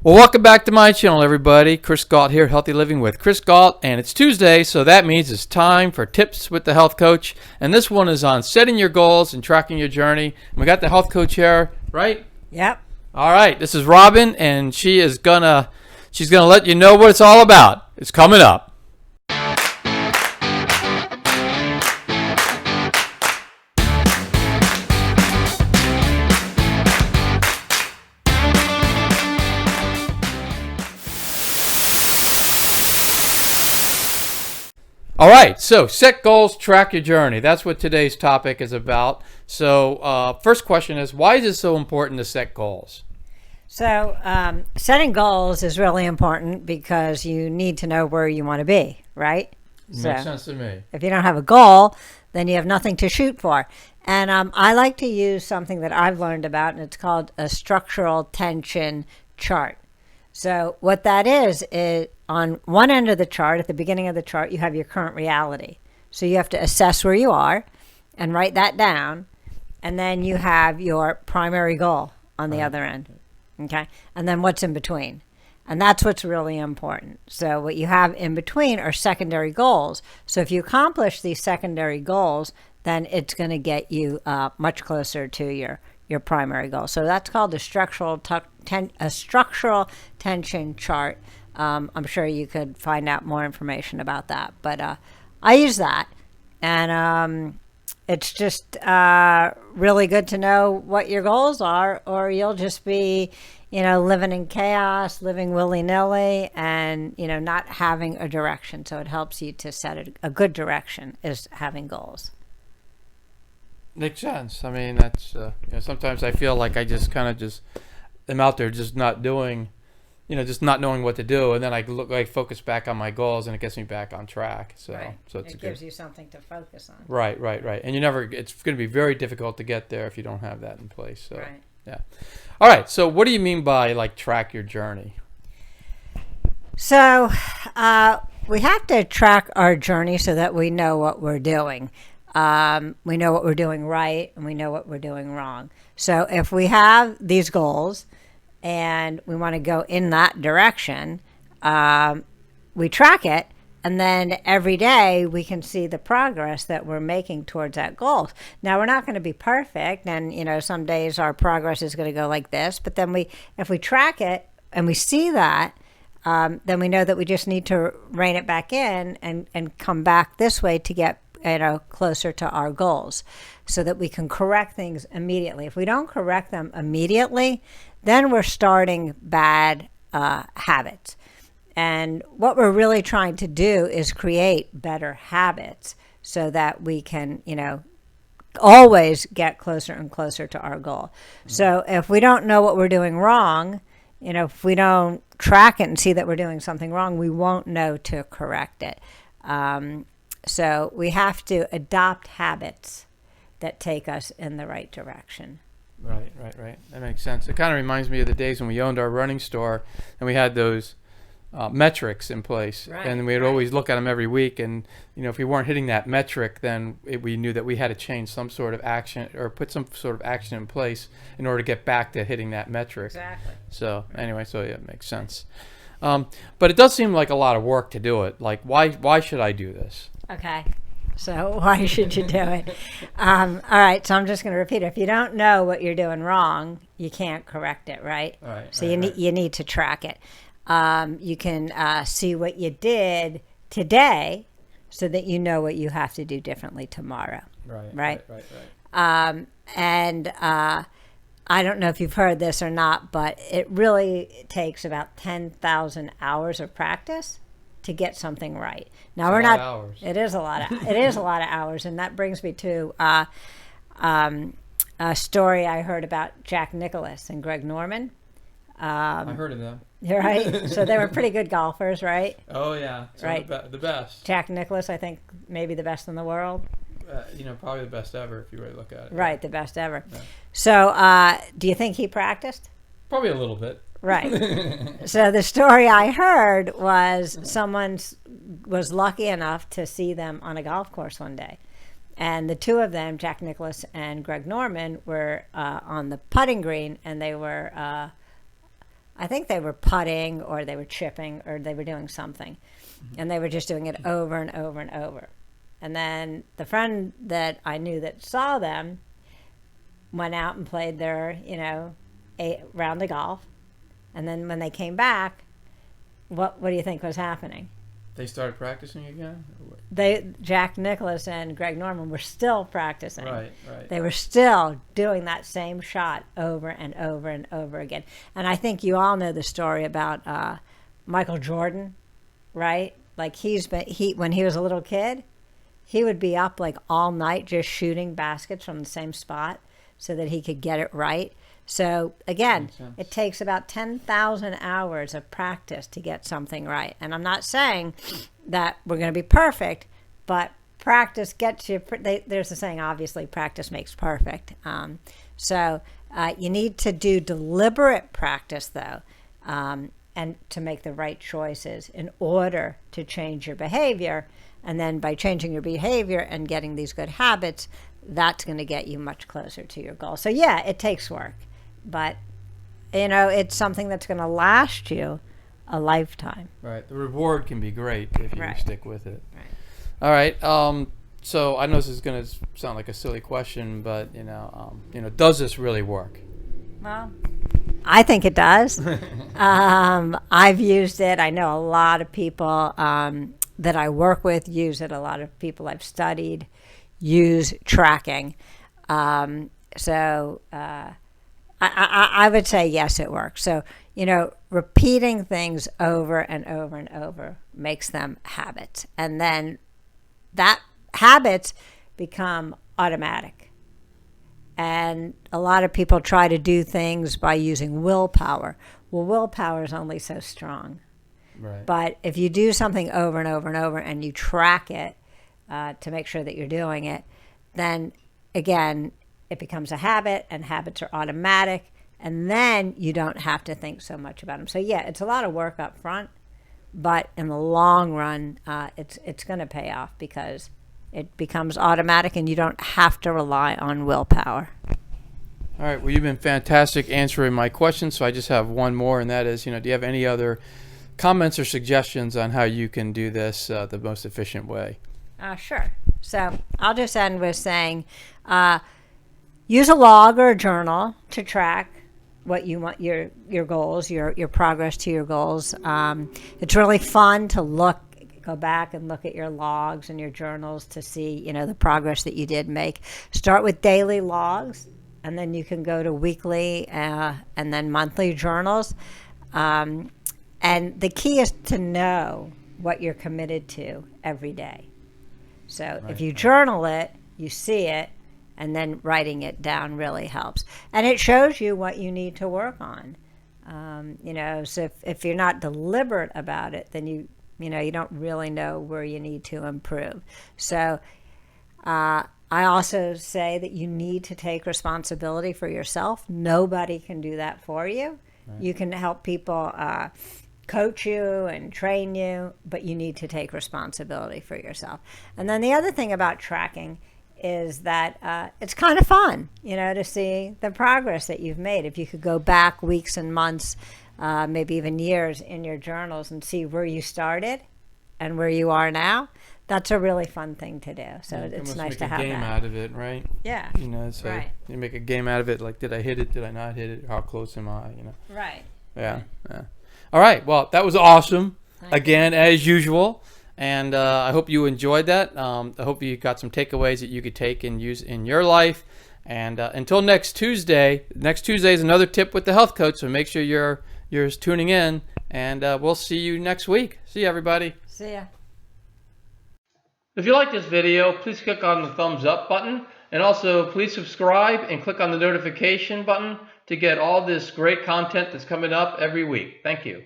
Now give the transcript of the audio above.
Well, welcome back to my channel, everybody. Chris Gault here, Healthy Living with Chris Gault, and it's Tuesday, so that means it's time for Tips with the Health Coach. And this one is on setting your goals and tracking your journey. And we got the health coach here, right? Yep. All right. This is Robin, and she's gonna let you know what it's all about. It's coming up. All right, so set goals, track your journey. That's what today's topic is about. So first question is, why is it so important to set goals? So setting goals is really important because you need to know where you want to be, right? Makes sense to me. If you don't have a goal, then you have nothing to shoot for. And I like to use something that I've learned about, and it's called a structural tension chart. So what that is on one end of the chart, at the beginning of the chart, you have your current reality. So you have to assess where you are and write that down. And then you have your primary goal on the other end. Okay. And then what's in between. And that's what's really important. So what you have in between are secondary goals. So if you accomplish these secondary goals, then it's going to get you much closer to your primary goal. So that's called a structural tension chart. I'm sure you could find out more information about that, but I use that, and it's just really good to know what your goals are, or you'll just be, living in chaos, living willy-nilly, and not having a direction. So it helps you to set a good direction is having goals. Makes sense. I mean, that's sometimes I feel like I just am out there just not doing, just not knowing what to do, and then I focus back on my goals, and it gets me back on track. So, right. so it gives you something to focus on. Right. And it's going to be very difficult to get there if you don't have that in place. So, right. Yeah. All right. So, what do you mean by track your journey? So, we have to track our journey so that we know what we're doing. We know what we're doing right, and we know what we're doing wrong. So if we have these goals and we want to go in that direction, we track it, and then every day we can see the progress that we're making towards that goal. Now, we're not going to be perfect, and some days our progress is going to go like this, but then if we track it and we see that, then we know that we just need to rein it back in and come back this way to get closer to our goals, so that we can correct things immediately. If we don't correct them immediately, then we're starting bad habits. And what we're really trying to do is create better habits so that we can, always get closer and closer to our goal. Mm-hmm. So if we don't know what we're doing wrong, if we don't track it and see that we're doing something wrong, we won't know to correct it. So we have to adopt habits that take us in the right direction. Right. That makes sense. It kind of reminds me of the days when we owned our running store and we had those metrics in place. Right, and we'd always look at them every week. And, if we weren't hitting that metric, then we knew that we had to change some sort of action or put some sort of action in place in order to get back to hitting that metric. Exactly. So anyway, it makes sense. But it does seem like a lot of work to do it. Like, why should I do this? Okay, so why should you do it? All right, so I'm just going to repeat it. If you don't know what you're doing wrong, you can't correct it, right? Right. So you need to track it. You can see what you did today so that you know what you have to do differently tomorrow. Right. And I don't know if you've heard this or not, but it really takes about 10,000 hours of practice to get something right. Now we're not. Hours. It is a lot of. It is a lot of hours, and that brings me to a story I heard about Jack Nicklaus and Greg Norman. I heard of them. You're right. So they were pretty good golfers, right? Oh yeah, right. The best. Jack Nicklaus, I think, maybe the best in the world. Probably the best ever if you really look at it. Right, the best ever. Yeah. So, do you think he practiced? Probably a little bit. Right. So the story I heard was someone was lucky enough to see them on a golf course one day. And the two of them, Jack Nicklaus and Greg Norman, were on the putting green, and they were I think they were putting or they were chipping or they were doing something. And they were just doing it over and over and over. And then the friend that I knew that saw them went out and played their, 8 round of golf. And then when they came back, what do you think was happening? They started practicing again? Jack Nicklaus and Greg Norman were still practicing. Right. They were still doing that same shot over and over and over again. And I think you all know the story about Michael Jordan, right? Like when he was a little kid, he would be up like all night just shooting baskets from the same spot so that he could get it right. So again, it takes about 10,000 hours of practice to get something right. And I'm not saying that we're going to be perfect, but practice gets you. There's a saying, obviously, practice makes perfect. So you need to do deliberate practice, though, and to make the right choices in order to change your behavior. And then by changing your behavior and getting these good habits, that's going to get you much closer to your goal. So yeah, it takes work. But, it's something that's going to last you a lifetime. Right. The reward can be great if you stick with it. Right. All right. So I know this is going to sound like a silly question, but, does this really work? Well, I think it does. I've used it. I know a lot of people that I work with use it. A lot of people I've studied use tracking. I would say yes, it works. So, repeating things over and over and over makes them habits. And then that habits become automatic. And a lot of people try to do things by using willpower. Well, willpower is only so strong. Right. But if you do something over and over and over and you track it to make sure that you're doing it, then again, it becomes a habit, and habits are automatic, and then you don't have to think so much about them. So yeah, it's a lot of work up front, but in the long run, it's going to pay off because it becomes automatic, and you don't have to rely on willpower. All right. Well, you've been fantastic answering my questions, so I just have one more, and that is, do you have any other comments or suggestions on how you can do this the most efficient way? Sure. So I'll just end with saying, use a log or a journal to track what you want, your goals, your progress to your goals. It's really fun to go back and look at your logs and your journals to see, the progress that you did make. Start with daily logs, and then you can go to weekly and then monthly journals. And the key is to know what you're committed to every day. So if you journal it, you see it, and then writing it down really helps. And it shows you what you need to work on. So if you're not deliberate about it, then you don't really know where you need to improve. So I also say that you need to take responsibility for yourself. Nobody can do that for you. Right. You can help people coach you and train you, but you need to take responsibility for yourself. And then the other thing about tracking is that it's kind of fun, to see the progress that you've made. If you could go back weeks and months, maybe even years in your journals and see where you started and where you are now, that's a really fun thing to do. So it's nice to have that. Make a game out of it, right? Yeah. So right. You make a game out of it, like, did I hit it? Did I not hit it? How close am I? Right. Yeah. All right. Well, that was awesome. Thank you. As usual. And I hope you enjoyed that. I hope you got some takeaways that you could take and use in your life. And until next Tuesday is another tip with the health coach. So make sure you're tuning in. And we'll see you next week. See you, everybody. See ya. If you like this video, please click on the thumbs up button. And also, please subscribe and click on the notification button to get all this great content that's coming up every week. Thank you.